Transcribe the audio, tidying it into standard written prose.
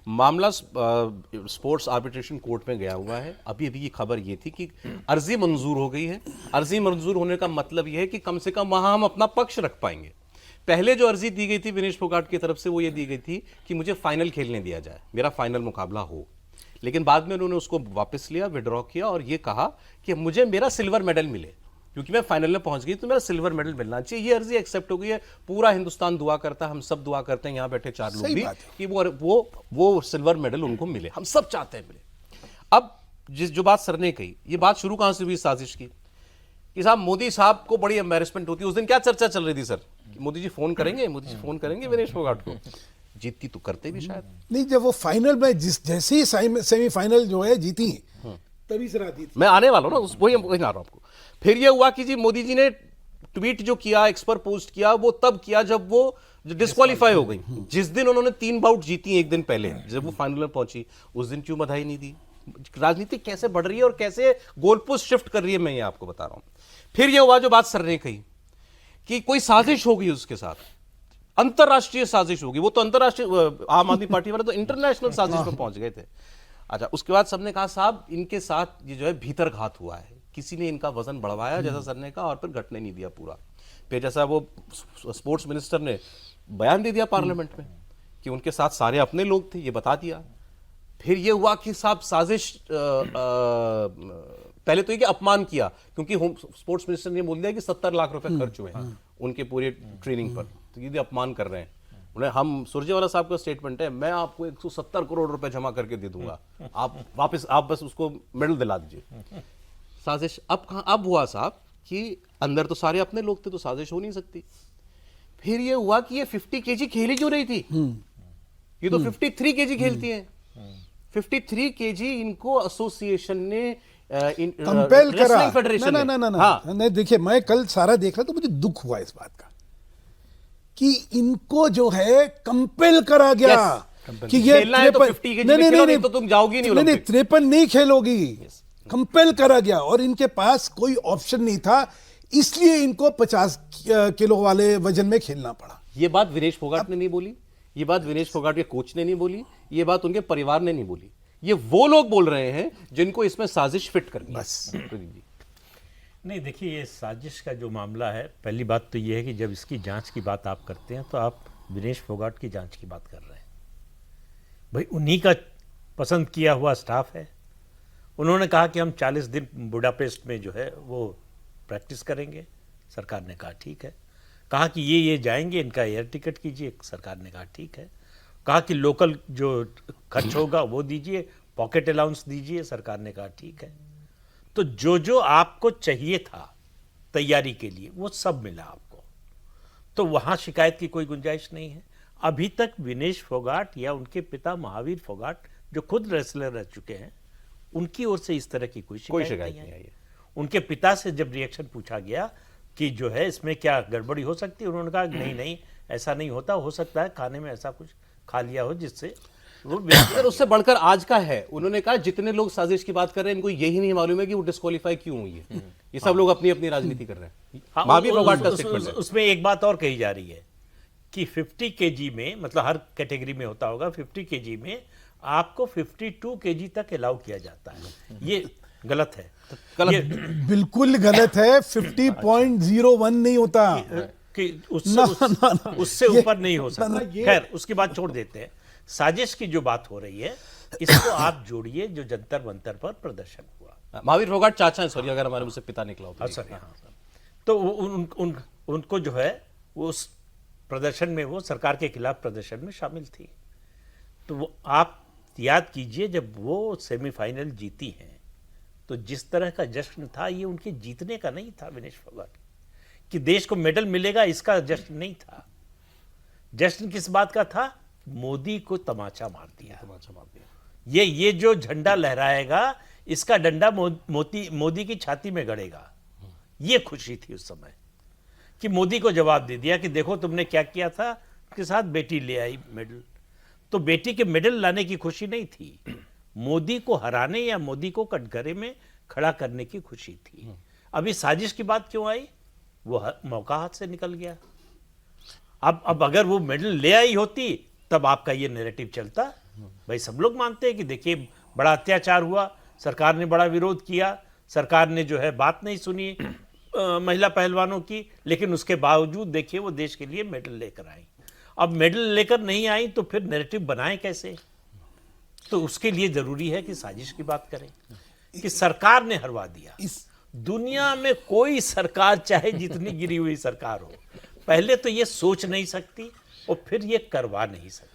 मामला sports arbitration court में गया हुआ है। अभी अभी की खबर ये थी कि अर्जी मंजूर हो गई है। अर्जी मंजूर होने का मतलब ये है कि कम से कम वहां हम अपना पक्ष रख पाएंगे। पहले जो अर्जी दी गई थी विनेश फोगाट की तरफ से वो ये दी गई थी कि मुझे फाइनल खेलने दिया जाए, मेरा फाइनल मुकाबला हो। लेकिन बाद में उन्होंने उसको वापस लिया, विड्रॉ किया और ये कहा कि मुझे मेरा सिल्वर मेडल मिले, क्योंकि मैं फाइनल में पहुंच गई तो मेरा सिल्वर मेडल मिलना चाहिए। ये अर्जी एक्सेप्ट हो गई है। पूरा हिंदुस्तान दुआ करता है, हम सब दुआ करते हैं, यहाँ बैठे 4 लोग भी, कि वो सिल्वर मेडल उनको मिले। हम सब चाहते हैं मिले। अब जो बात सर ने कही, ये बात शुरू कहां से हुई साजिश की, कि साहब मोदी साहब को बड़ी एम्बेरसमेंट होती है। उस दिन क्या चर्चा चल रही थी सर, मोदी जी फोन करेंगे, मोदी जी फोन करेंगे विनेश फोगाट को। जीतती तो करते भी शायद नहीं, जब वो फाइनल में जैसे ही सेमीफाइनल जो है जीती तभी से रात थी। मैं आने वाला हूं ना, वही आ रहा हूं आपको। फिर ये हुआ कि जी मोदी जी ने ट्वीट जो किया, एक्स पर पोस्ट किया, वो तब किया जब वो डिस्क्वालीफाई हो गई। जिस दिन उन्होंने 3 बाउट जीती एक दिन पहले, जब वो फाइनल में पहुंची, उस दिन क्यों बधाई नहीं दी? राजनीति कैसे बढ़ रही है और कैसे गोलपोस्ट शिफ्ट कर रही है, मैं ये आपको बता रहा हूं। फिर ये हुआ जो बात सर ने कही कि कोई साजिश होगी उसके साथ, अंतरराष्ट्रीय साजिश होगी। वो तो अंतरराष्ट्रीय, आम आदमी पार्टी वाले तो इंटरनेशनल साजिश में पहुंच गए थे। अच्छा, उसके बाद सबने कहा साहब इनके साथ ये जो है भीतर घात हुआ है, किसी ने इनका वजन बढ़वाया, जैसा सर ने कहा, और फिर घटने नहीं दिया पूरा। फिर जैसा वो स्पोर्ट्स मिनिस्टर ने बयान दे दिया पार्लियामेंट में कि उनके साथ सारे अपने लोग थे, ये बता दिया। फिर ये हुआ कि साहब साजिश, पहले तो ये कि अपमान किया, क्योंकि स्पोर्ट्स मिनिस्टर ने बोल दिया कि 70 लाख रुपए खर्च हुए हैं उनके पूरे ट्रेनिंग पर, तो ये अपमान कर रहे हैं। हम सुरजेवाला साहब का स्टेटमेंट है, मैं आपको 170 करोड़ रुपए जमा करके दे दूंगा, आप बस उसको मेडल दिला दीजिए। साजिश अब हुआ साहब कि अंदर तो सारे अपने लोग थे, तो साजिश हो नहीं सकती। फिर ये हुआ कि ये 50 केजी खेली क्यों रही थी? ये तो 53 केजी खेलती है। 53 केजी इनको एसोसिएशन ने कंपेल करा। फेडरेशन नहीं, देखिए मैं कल सारा देख रहा तो मुझे दुख हुआ इस बात का कि इनको जो है कंपेल करा गया कि ये 53 तो तुम जाओगी नहीं, 53 नहीं खेलोगी। कंपेल करा गया और इनके पास कोई ऑप्शन नहीं था, इसलिए इनको 50 किलो वाले वजन में खेलना पड़ा। ये बात विनेश फोगाट ने नहीं बोली, ये बात विनेश फोगाट के कोच ने नहीं बोली, ये बात उनके परिवार ने नहीं बोली। ये वो लोग बोल रहे हैं जिनको इसमें साजिश फिट करनी है। बस नहीं, देखिए ये साजिश का जो मामला है, पहली बात तो ये है कि जब इसकी जांच की बात आप करते हैं तो आप विनेश फोगाट की जांच की बात कर रहे हैं। भाई उन्हीं का पसंद किया हुआ स्टाफ है। उन्होंने कहा कि हम 40 दिन बुडापेस्ट में जो है वो प्रैक्टिस करेंगे। सरकार ने कहा ठीक है। कहा कि ये जाएंगे, इनका एयर टिकट कीजिए। सरकार ने कहा ठीक है। कहा कि लोकल जो खर्च होगा वो दीजिए, पॉकेट अलाउंस दीजिए। सरकार ने कहा ठीक है। तो जो आपको चाहिए था तैयारी के लिए वो सब मिला आपको, तो वहां शिकायत की कोई गुंजाइश नहीं है। अभी तक विनेश फोगाट या उनके पिता महावीर फोगाट, जो खुद रेसलर रह चुके हैं, उनकी ओर से इस तरह की कोई शिकायत नहीं आई। उनके पिता से जब रिएक्शन पूछा गया कि जो है इसमें क्या गड़बड़ी हो सकती है, उन्होंने कहा नहीं ऐसा नहीं होता, हो सकता है खाने में ऐसा कुछ खा लिया हो जिससे वो उससे बढ़कर आज का है। उन्होंने कहा जितने लोग साजिश की बात कर रहे हैं इनको यही नहीं मालूम है कि वो डिस्क्वालीफाई क्यों हुई है। ये सब लोग अपनी अपनी राजनीति कर रहे हैं। उसमें एक बात और कही जा रही है कि 50 केजी में, मतलब हर कैटेगरी में होता होगा, 50 केजी में आपको 52 केजी तक अलाउ किया जाता है। ये गलत है। बिल्कुल गलत है। 50.01 नहीं होता कि उससे ऊपर नहीं हो सकता। खैर उसकी बात छोड़ देते हैं। साजिश की जो बात हो रही है, इसको आप जोड़िए जो जंतर मंतर पर प्रदर्शन हुआ। महावीर फोगाट चाचा हैं, सॉरी अगर हमारे मुझसे पिता निकला हो सर। तो उनको जो है वो उस प्रदर्शन में, वो सरकार के खिलाफ प्रदर्शन में शामिल थी। तो वो आप याद कीजिए, जब वो सेमीफाइनल जीती हैं तो जिस तरह का जश्न था, ये उनके जीतने का नहीं था विनेश फोगाट, कि देश को मेडल मिलेगा इसका जश्न नहीं था। जश्न किस बात का था? मोदी को तमाचा मार दिया। ये जो झंडा लहराएगा इसका डंडा मोदी की छाती में गड़ेगा। ये खुशी थी उस समय कि मोदी को जवाब दे दिया कि देखो तुमने क्या किया था, उसके साथ बेटी ले आई मेडल। तो बेटी के मेडल लाने की खुशी नहीं थी, मोदी को हराने या मोदी को कटघरे में खड़ा करने की खुशी थी। अभी साजिश की बात क्यों आई? वो मौका हाथ से निकल गया। अब अगर वो मेडल ले आई होती तब आपका ये नैरेटिव चलता भाई सब लोग मानते हैं कि देखिए बड़ा अत्याचार हुआ, सरकार ने बड़ा विरोध किया, सरकार ने जो है बात नहीं सुनी महिला पहलवानों की, लेकिन उसके बावजूद देखिए वो देश के लिए मेडल लेकर आई। अब मेडल लेकर नहीं आई तो फिर नैरेटिव बनाएं कैसे? तो उसके लिए जरूरी है कि साजिश की बात करें कि सरकार ने हरवा दिया। दुनिया में कोई सरकार चाहे जितनी गिरी हुई सरकार हो, पहले तो ये सोच नहीं सकती और फिर ये करवा नहीं सकती।